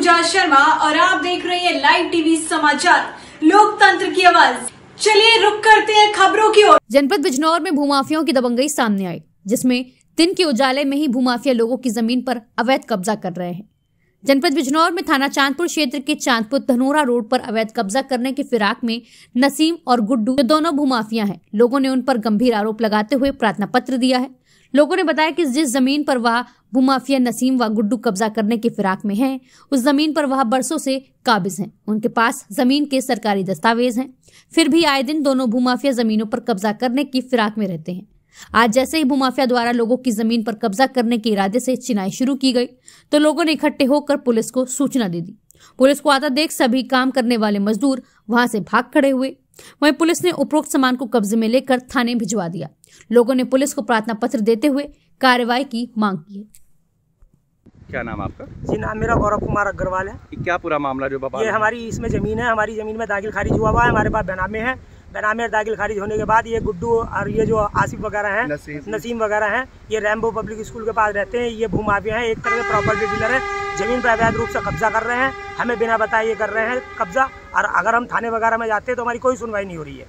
पूजा शर्मा और आप देख रहे हैं लाइव टीवी समाचार लोकतंत्र की आवाज। चलिए रुक करते हैं खबरों की ओर। जनपद बिजनौर में भूमाफियाओं की दबंगई सामने आई, जिसमें दिन के उजाले में ही भूमाफिया लोगों की जमीन पर अवैध कब्जा कर रहे हैं। जनपद बिजनौर में थाना चांदपुर क्षेत्र के चांदपुर धनोरा रोड पर अवैध कब्जा करने की फिराक में नसीम और गुड्डू, जो दोनों भूमाफिया हैं, लोगों ने उन पर गंभीर आरोप लगाते हुए प्रार्थना पत्र दिया है। लोगों ने बताया कि जिस जमीन पर वह भूमाफिया नसीम व गुड्डू कब्जा करने की फिराक में हैं, उस जमीन पर वह बरसों से काबिज हैं। उनके पास जमीन के सरकारी दस्तावेज हैं, फिर भी आए दिन दोनों भूमाफिया जमीनों पर कब्जा करने की फिराक में रहते हैं। आज जैसे ही भूमाफिया द्वारा लोगों की जमीन पर कब्जा करने के इरादे से चिनाई शुरू की गई, तो लोगों ने इकट्ठे होकर पुलिस को सूचना दे दी। पुलिस को आता देख सभी काम करने वाले मजदूर वहां से भाग खड़े हुए। वहीं पुलिस ने उपरोक्त सामान को कब्जे में लेकर थाने भिजवा दिया। लोगों ने पुलिस को प्रार्थना पत्र देते हुए कार्रवाई की मांग की है। क्या नाम आपका? जी, नाम मेरा गौरव कुमार अग्रवाल है। क्या पूरा मामला जो बाबा? ये हमारी इसमें ज़मीन है, हमारी ज़मीन में दाखिल खारिज हुआ है, हमारे पास बेनामे है। बेनामे दाखिल खारिज होने के बाद ये गुड्डू और ये जो आसिफ वगैरह हैं, नसीम वगैरह हैं, ये रैम्बो पब्लिक स्कूल के पास रहते हैं। ये भूमाफिया हैं, एक तरह के प्रॉपर्टी डीलर है, ज़मीन पर अवैध रूप से कब्जा कर रहे हैं, हमें बिना बताए ये कर रहे हैं कब्जा। और अगर हम थाने वगैरह में जाते हैं तो हमारी कोई सुनवाई नहीं हो रही है।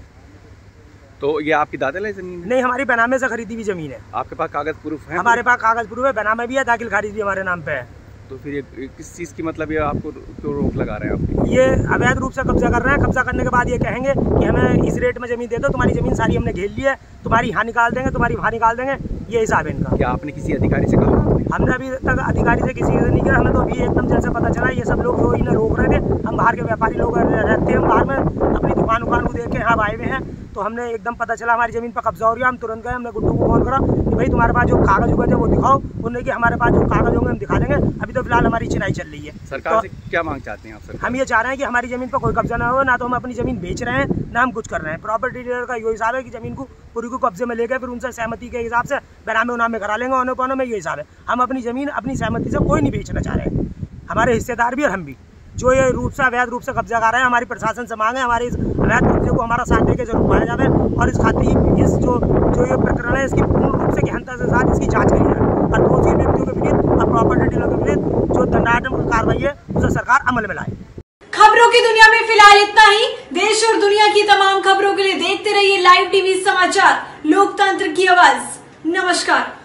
तो ये आपकी दादल है ज़मीन? नहीं, हमारी बेनामे से खरीदी हुई ज़मीन है। आपके पास कागज प्रूफ है? हमारे पास कागज प्रूफ है, बेनामे भी है, दाखिल खारिज भी हमारे नाम पे है। तो फिर ये किस चीज़ की मतलब ये आपको क्यों रोक लगा रहे हैं आप? ये अवैध रूप से कब्जा कर रहे हैं। कब्जा करने के बाद ये कहेंगे कि हमें इस रेट में ज़मीन दे दो, तुम्हारी ज़मीन सारी हमने घेर ली है, तुम्हारी यहाँ निकाल देंगे, तुम्हारी वहाँ निकाल देंगे। ये हिसाब है इनका। क्या आपने किसी अधिकारी से कहा? हमने अभी तक अधिकारी से किसी से नहीं किया। हमें तो अभी एकदम जैसे पता चला ये सब लोग जो इन्हें रोक रहे थे, हम बाहर के व्यापारी लोग रहते हैं, बाहर में अपनी दुकान को देख के यहाँ आए हुए हैं, तो हमने एकदम पता चला हमारी ज़मीन पर कब्जा हो रही है। हम तुरंत गए, हमने गुड्डू को फोन करा कि भाई तुम्हारे पास जो कागज होंगे वो दिखाओ। उन्होंने कि हमारे पास जो कागज होंगे हम दिखा देंगे। अभी तो फिलहाल हमारी चिनाई चल रही है। सरकार से क्या मांग चाहते हैं आप? सर, हम ये चाह रहे हैं कि हमारी ज़मीन पर कोई कब्जा ना हो, ना तो हम अपनी ज़मीन बेच रहे हैं, ना हम कुछ कर रहे हैं। प्रॉपर्टी डीलर का ये हिसाब है कि ज़मीन को पूरी को कब्जे में लेकर फिर उनसे सहमति के हिसाब से बेनामे उनामे करा लेंगे। ओने पानों में ये हिसाब है। हम अपनी ज़मीन अपनी सहमति से कोई नहीं बेचना चाह रहे हैं, हमारे हिस्सेदार भी और हम भी। जो ये रूप से अवैध रूप से कब्जा कर रहे हैं, हमारी प्रशासन से मांग है हमारे इस अवैध कब्जे को हमारा साथ देकर जरूर पाया जाए और इस खातिर इस जो ये प्रकरण है इसकी पूर्ण रूप से गहनता के साथ इसकी जांच करी जाए और दोषी व्यक्तियों के विरुद्ध और प्रॉपर्टी डीलर के विरुद्ध जो दंडात्मक कार्रवाई है उसे सरकार अमल में लाए। खबरों की दुनिया में फिलहाल इतना ही। देश और दुनिया की तमाम खबरों के लिए देखते रहिए लाइव टीवी समाचार लोकतंत्र की आवाज। नमस्कार।